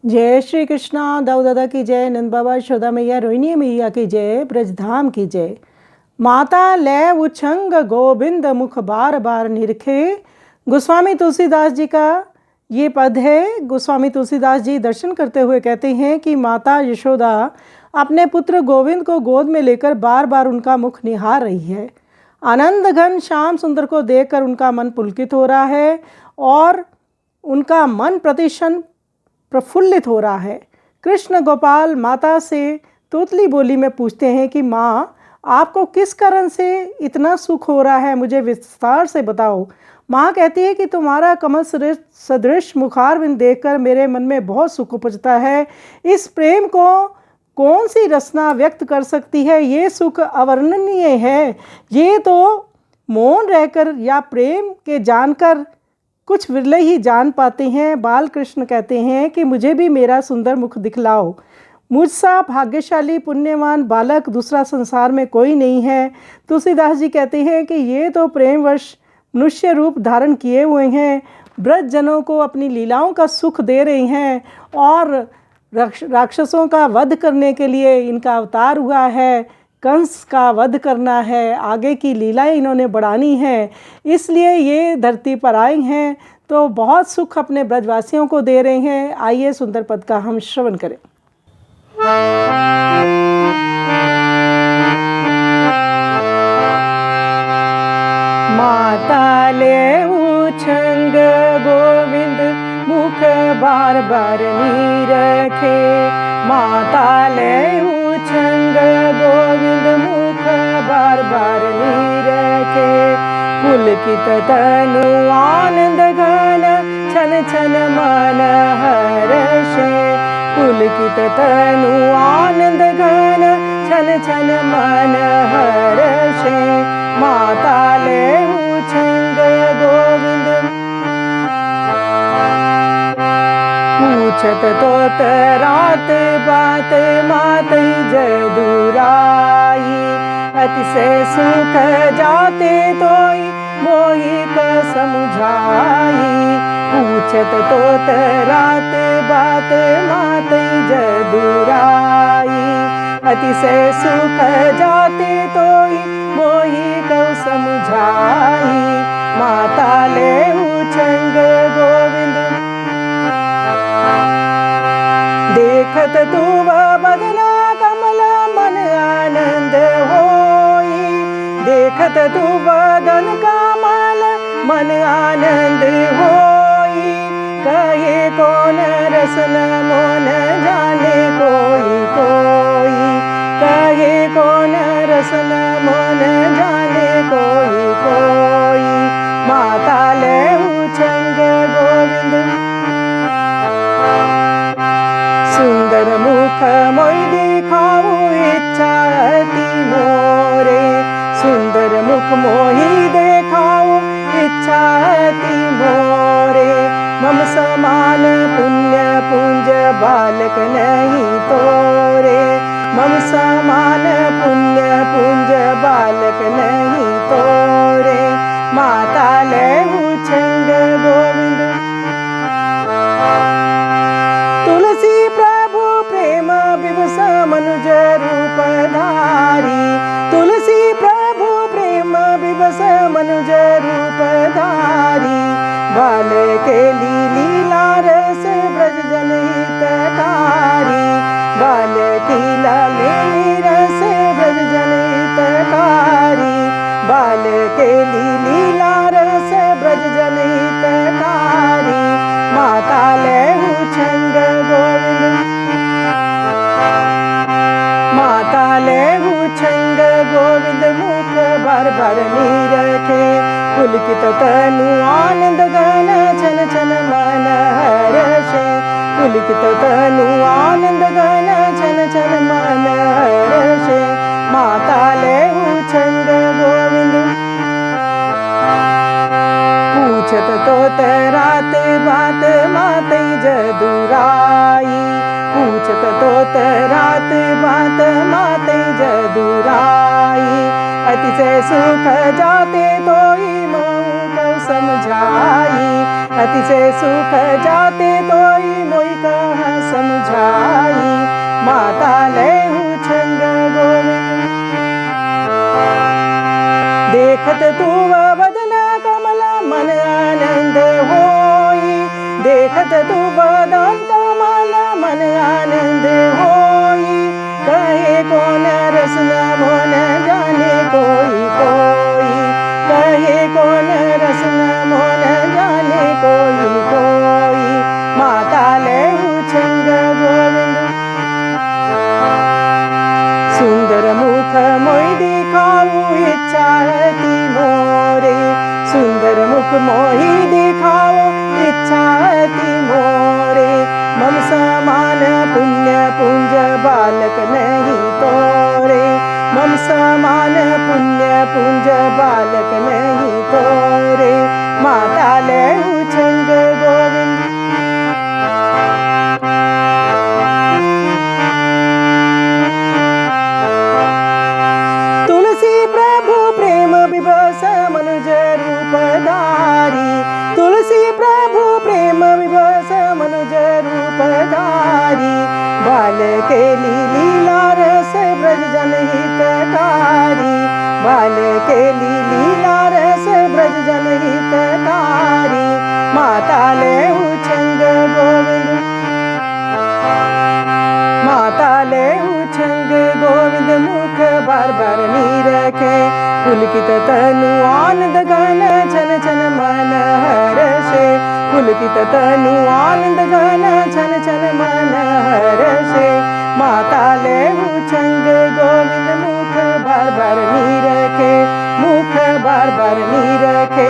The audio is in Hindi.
जय श्री कृष्णा। दाऊ दादा की जय, नंद बाबा, यशोदा मैया, रोहिणी मैया की जय, ब्रजधाम की जय। माता लय उछंग गोविंद मुख बार बार निरखे। गोस्वामी तुलसीदास जी का ये पद है। गोस्वामी तुलसीदास जी दर्शन करते हुए कहते हैं कि माता यशोदा अपने पुत्र गोविंद को गोद में लेकर बार बार उनका मुख निहार रही है। आनंद घन श्याम सुंदर को देखकर उनका मन पुलकित हो रहा है और उनका मन प्रतिक्षण प्रफुल्लित हो रहा है। कृष्ण गोपाल माता से तोतली बोली में पूछते हैं कि माँ, आपको किस कारण से इतना सुख हो रहा है, मुझे विस्तार से बताओ। माँ कहती है कि तुम्हारा कमल सदृश मुखारविंद देखकर मेरे मन में बहुत सुख उपजता है। इस प्रेम को कौन सी रचना व्यक्त कर सकती है? ये सुख अवर्णनीय है। ये तो मौन रहकर या प्रेम के जानकर कुछ विरले ही जान पाते हैं। बाल कृष्ण कहते हैं कि मुझे भी मेरा सुंदर मुख दिखलाओ। मुझसा भाग्यशाली पुण्यवान बालक दूसरा संसार में कोई नहीं है। तुलसीदास जी कहते हैं कि ये तो प्रेमवश मनुष्य रूप धारण किए हुए हैं, ब्रज जनों को अपनी लीलाओं का सुख दे रहे हैं और राक्षसों का वध करने के लिए इनका अवतार हुआ है। कंस का वध करना है, आगे की लीलाएं इन्होंने बढ़ानी है, इसलिए ये धरती पर आए हैं। तो बहुत सुख अपने ब्रजवासियों को दे रहे हैं। आइए सुंदर पद का हम श्रवण करें। माता ले उछंग गोविंद मुख बार बार निरखे। माता ले उछंग गोविंद मुख बार बार निरखे। पुलकित तनु आनंद घन छन छन मन हर्षे। पुलकित तनु आनंद घन छन छन मन हर्षे। माता ले उछंग गोविंद पूछत तोत रात बात मातई जदुराई। अतिशय सुख जाते तोई मोहि क समझाई। पूछत तोत रात बात मातई जदुराई। अतिशय सुख जाते तोई मोहि क समझाई। माता ले उछंग गोविंद देखत तुव बदना कमल मन आनंद होई। देखत तु बदन कमल मन आनंद होई। कहे कौन रसन मोन जाने कोई कोई। कहे कौन रसन मोन जाने कोई कोई। माता ले उछंग गोविंद सुंदर मुख मोई दिखाऊ इच्छा अति मोरे। सुंदर मुख मोहि देखाऊ इच्छा अति मोरे। मम समान पुण्य पुंज बालक नहीं तोरे। मम समान पुण्य पुंज बालक नहीं तोरे। माता ले उछंग गोविंद तुलसी प्रभु प्रेम विवश मनुज रूप धारी। तुलसी प्रभु प्रेम विवश मनुज रूप धारी। बाल के लीला रस ब्रज जन हितकारी। बाल की लाली रस ब्रज जन हितकारी। बाल के लीला रस ब्रज जन हितकारी। माता ले उछंग गोविंद माता ले उछंग गोविंद मुख बार बार निरखे। पुलकित तनु आनंद घन छन छन मन हर्षे। पुलकित तनु आनंद घन छन छन मन हर्षे। माता ले उछंग गोविंद पूछत तोत रात बात मातई जदुराई। पूछत तोत रात बात मातई जदुराई। अतिशय सुख जाते तोई मोहि क समझाई। अतिशय सुख जाते तोई मोहि क तू बदंत मन मन आनंद होई, कहे कौन रसन मोन जाने कोई कोई, कहे कौन रसन मोन जाने कोई कोई। माता ले उछंग गोविंद सुंदर मुख मोई दिखाऊ इच्छा ती मोरे, सुंदर मुख मोही दिखाओ इच्छा ती मोरे। मम समान पुण्य पुंज बालक नहीं तोरे, मम समान पुण्य पुंज बालक नहीं तोरे। माता ले उछंग गोविंद तुलसी प्रभु प्रेम विभस मनुज रूप धारी, तुलसी प्रभु प्रेम विभस मनुज रूप धारी। बाल के लीला रस ब्रज जन हितकारी, बाल के लीला रस ब्रज जन हितकारी। माता ले उछंग गोविंद, माता ले उछंग गोविंद मुख बार बार नीरखे। पुलकित तनु आनंद घन छन छन मन हर्षे, पुलकित तनु आनंद घन छन छन मन हर्षे। माता ले उछंग गोविंद मुख बार बार नीरखे, मुख बार बार नीरखे।